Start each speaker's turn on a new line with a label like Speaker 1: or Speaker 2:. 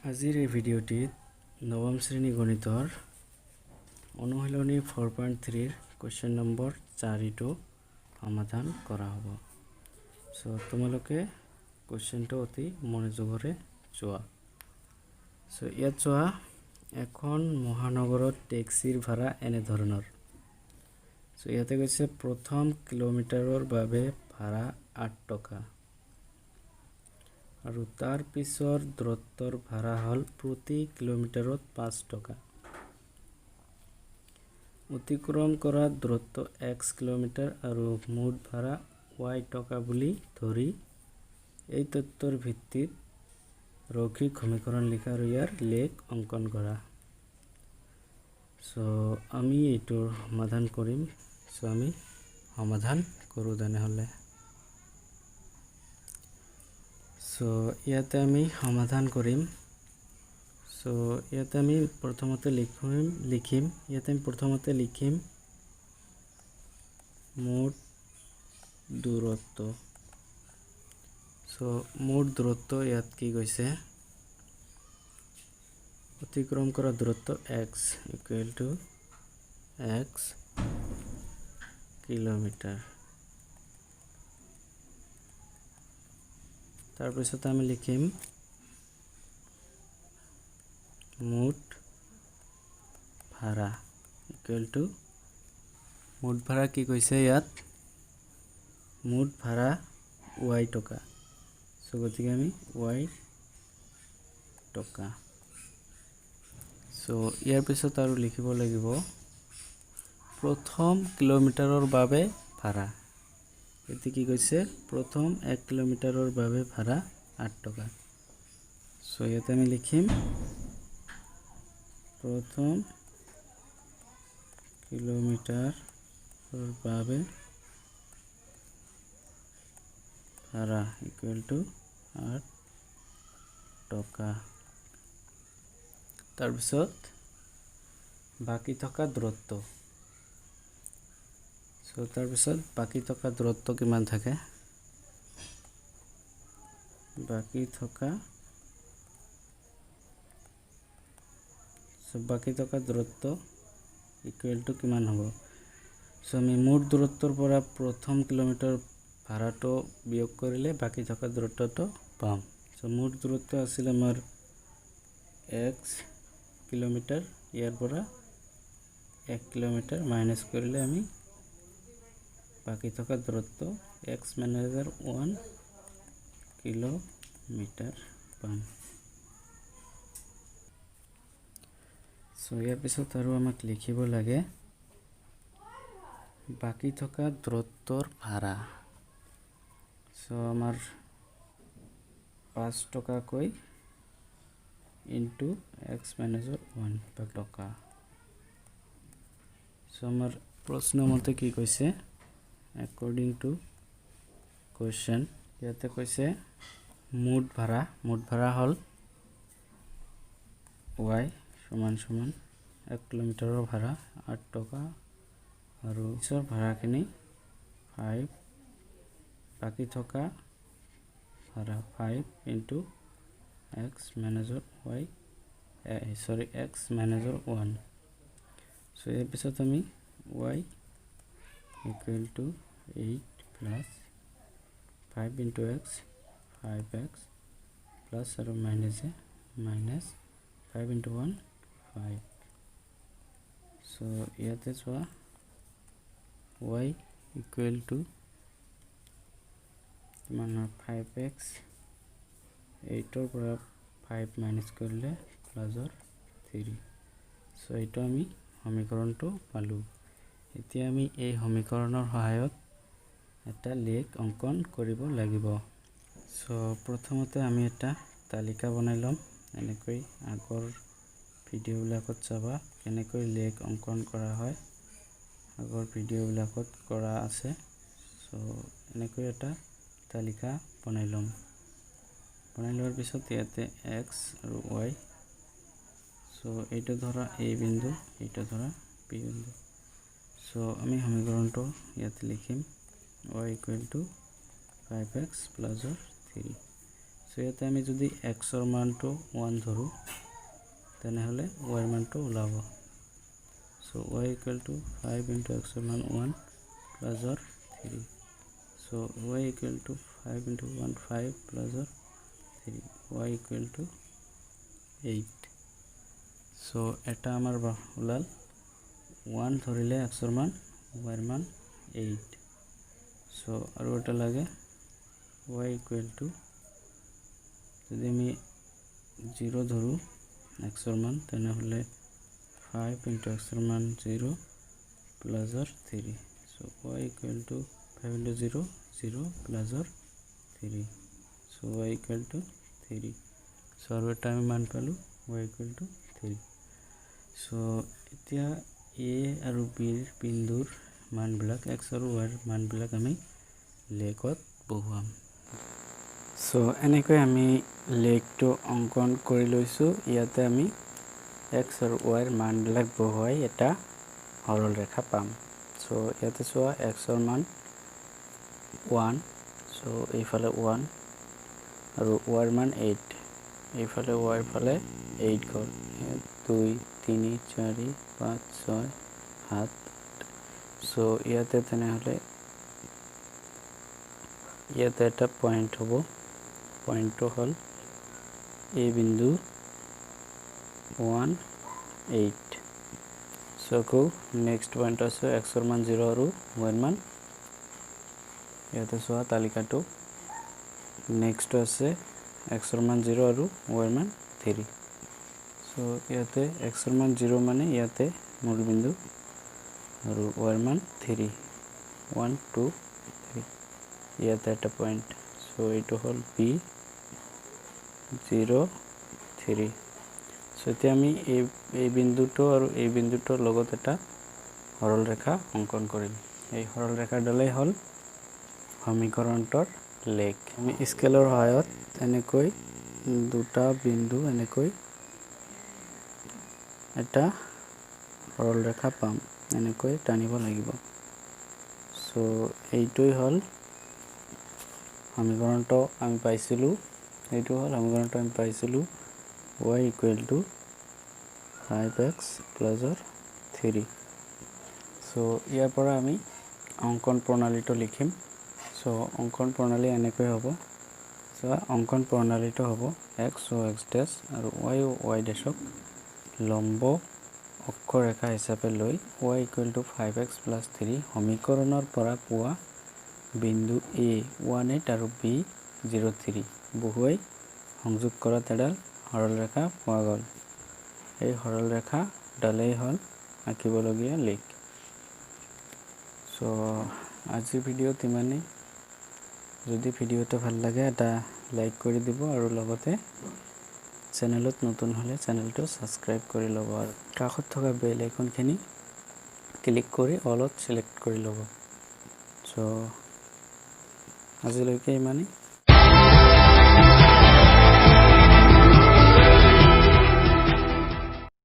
Speaker 1: আজিৰ এই ভিডিঅ'টিত নৱম শ্ৰেণী গণিতৰ অনুশীলনী 4.3 কুৱেশ্যন নম্বৰ 4টো সমাধান কৰা হ'ব। সো তোমালোকে কুৱেশ্যনটো অতি মনোযোগৰে চোৱা। সো ইয়াত চোৱা, এখন মহানগৰত টেক্সিৰ ভাড়া এনে ধৰণৰ। সো ইয়াতে কৈছে প্ৰথম কিলোমিটাৰৰ বাবে ভাড়া 8 টকা আৰু তাৰ পিছৰ দূৰত্বৰ ভাড়া হল প্ৰতি কিলোমিটাৰত 5 টকা। অতিক্ৰম কৰা দূৰত্ব x কিলোমিটাৰ আৰু মুঠ ভাড়া y টকা বুলি ধৰি এই তথ্যৰ ভিত্তিত ৰৈখিক সমীকৰণ লিখা আৰু ইয়াৰ লেখ অংকন কৰা। সো আমি এইটোৰ সমাধান কৰিম। সো আমি সমাধান কৰোঁ তেনেহ'লে। সো ইয়াতে আমি সমাধান কৰিম। সো ইয়াতে আমি প্ৰথমতে লিখিম মুঠ দূৰত্ব। সো মুঠ দূৰত্ব ইয়াত কি কৈছে, অতিক্ৰম কৰা দূৰত্ব x equal to x kilometre. তাৰপিছত আমি লিখিম মুঠ ভাড়া ইকুৱেল টু মুঠ ভাড়া কি কৈছে ইয়াত, মুঠ ভাড়া y টকা। সো গতিকে আমি y টকা। সো ইয়াৰ পিছত আৰু লিখিব লাগিব প্ৰথম কিলোমিটাৰৰ বাবে ভাড়া। এতে কি কৈছে, প্ৰথম 1 কিলোমিটাৰৰ বাবে ভাড়া 8 টকা। সো ইয়াতে আমি লিখিম প্ৰথম কিলোমিটাৰৰ বাবে ভাড়া ইকুৱেল টু 8 টকা। তাৰপিছত বাকি থকা দূৰত্ব। সো তাৰপিছত বাকি থকা দূৰত্ব কিমান থাকে, বাকি থকা দূৰত্ব ইকুৱেল টু কিমান হ'ব। সো আমি মুঠ দূৰত্বৰ পৰা প্ৰথম কিলোমিটাৰ ভাড়াটো বিয়োগ কৰিলে বাকি থকা দূৰত্বটো পাম। সো মুঠ দূৰত্ব আছিল আমাৰ x কিলোমিটাৰ, ইয়াৰ পৰা 1 কিলোমিটাৰ মাইনাছ কৰিলে আমি বাকি থকা দূৰত্ব x মাইনাছ 1 কিলোমিটাৰ পাম। সো ইয়াৰ পিছত আৰু আমাক লিখিব লাগে বাকি থকা দূৰত্বৰ ভাড়া। সো আমাৰ 5 টকাকৈ ইনটু x মাইনাছ 1 টকা। সো আমাৰ প্ৰশ্ন মতে কি কৈছে, একৰ্ডিং টু কুৱেশ্যন ইয়াতে কৈছে মুঠ ভাড়া হল y সমান 1 কিলোমিটাৰৰ ভাড়া 8 টকা আৰু পিছৰ ভাড়াখিনি 5, বাকি থকা ভাড়া 5 ইনটু x মাইনাছ 1। সো ইয়াৰ পিছত আমি y equal to 8 plus 5 into x 5x plus আৰু মাইনাছ 5 ইনটু 1 5। সো ইয়াতে চোৱা y ইকুৱেল টু কিমান 5x, 8ৰ পৰা 5 মাইনাছ কৰিলে প্লাছৰ 3। সো এইটো আমি সমীকৰণটো পালোঁ। এতিয়া আমি এই সমীকৰণৰ সহায়ত এটা লেখ অংকন কৰিব লাগিব। সো প্ৰথমতে আমি এটা তালিকা বনাই ল'ম। এনেকৈ আগৰ ভিডিঅ'বিলাকত চাবা কেনেকৈ লেখ অংকন কৰা হয়, আগৰ ভিডিঅ'বিলাকত কৰা আছে। সো এনেকৈ এটা তালিকা বনাই ল'ম। বনাই লোৱাৰ পিছত ইয়াতে x আৰু y। সো এইটো ধৰা a বিন্দু, এইটো ধৰা b বিন্দু। সো আমি সমীকৰণটো ইয়াতে লিখিম y equal to 5x প্লাছৰ 3। So ইয়াতে আমি যদি এক্সৰ মানটো 1 ধৰো তেনেহলে y মানটো ওলাব so y equal to 5 into x মান 1 plus or 3 so y equal to 5 into 1 5 plus or 3 y equal to 8 so এটা আমাৰ ওলাল 1 ধৰিলে x ৰ মান y ৰ মান 8 so আৰু এটা লাগে y equal to যদি আমি 0 ধৰো x ৰ মান তেনেহলে 5 into x ৰ মান 0 plus or 3 so y equal to 5 into 0 0 plus or 3 so y equal to 3 so আৰু এটা আমি মান পালো y equal to 3 so এতিয়া a আৰু b ৰ বিন্দুৰ মানবিলাক x আৰু y ৰ মানবিলাক আমি লেখত বহুৱাম সো এনেকৈ আমি লেখটো অঙ্কন কৰি লৈছো ইয়াতে আমি x আৰু y ৰ মানবিলাক বহুৱাই এটা সৰল ৰেখা পাম সো ইয়াতে চোৱা x ৰ মান 1 সো এইফালে 1 আৰু y ৰ মান 8 এইফালে y ৰ ফালে 8 গল 2 3 4 5 6 7 সো ইয়াতে তেনেহলে ইয়াতে এটা পয়েন্ট হ'ব পয়েন্টটো হল a বিন্দু 1 8 সো কো নেক্সট পয়েন্ট আছে x ৰ মান 0 আৰু y ৰ মান ইয়াতে চোৱা তালিকাটো নেক্সট আছে x ৰ মান 0 আৰু y ৰ মান 3 সো ইয়াতে x ৰ মান 0 মানে ইয়াতে মূল বিন্দু আৰু y ৰ মান 3 1 2 3 ইয়াতে এটা পয়েন্ট সো এইটো হল b 0 3 সো এতিয়া আমি এই বিন্দুটো আৰু এই বিন্দুটোৰ লগত এটা সৰল ৰেখা অঙ্কন কৰিম এই সৰল ৰেখাডালেই হল সমীকৰণটোৰ লেখ আমি স্কেলৰ সহায়ত এনেকৈ দুটা বিন্দু এনেকৈ এটা সৰল ৰেখা পাম এনেকৈ টানিব লাগিব সো এইটোই হল সমীকৰণটো আমি পাইছিলো এইটো হল সমীকৰণটো আমি পাইছিলো y equal to 5x plus or 3 so ইয়াৰ পৰা আমি অঙ্কন প্ৰণালীটো লিখিম সো অঙ্কন প্ৰণালী এনেকৈ হ'ব সো অঙ্কন প্ৰণালীটো হ'ব x o x dash আৰু y o y dash ক লম্ব অক্ষৰেখা হিচাপে লৈ y equal to 5x plus 3 সমীকৰণৰ পৰা পোৱা বিন্দু a 18 আৰু b 03 বহুৱাই সংযোগ কৰা এডাল সৰল ৰেখা পোৱা গ'ল এই সৰল ৰেখা ডালেই হল আঁকিবলগীয়া লেখ সো আজিৰ ভিডিঅ'ত ইমানেই যদি ভিডিঅ'টো ভাল লাগে এটা লাইক কৰি দিব আৰু লগতে চেনেলত নতুন হলে চেনেলটো সাবস্ক্ৰাইব কৰি ল'ব আৰু কাষত থকা বেল আইকনখিনি ক্লিক কৰি অলত সিলেক্ট কৰি ল'ব সো আজিলৈকে ইমানেই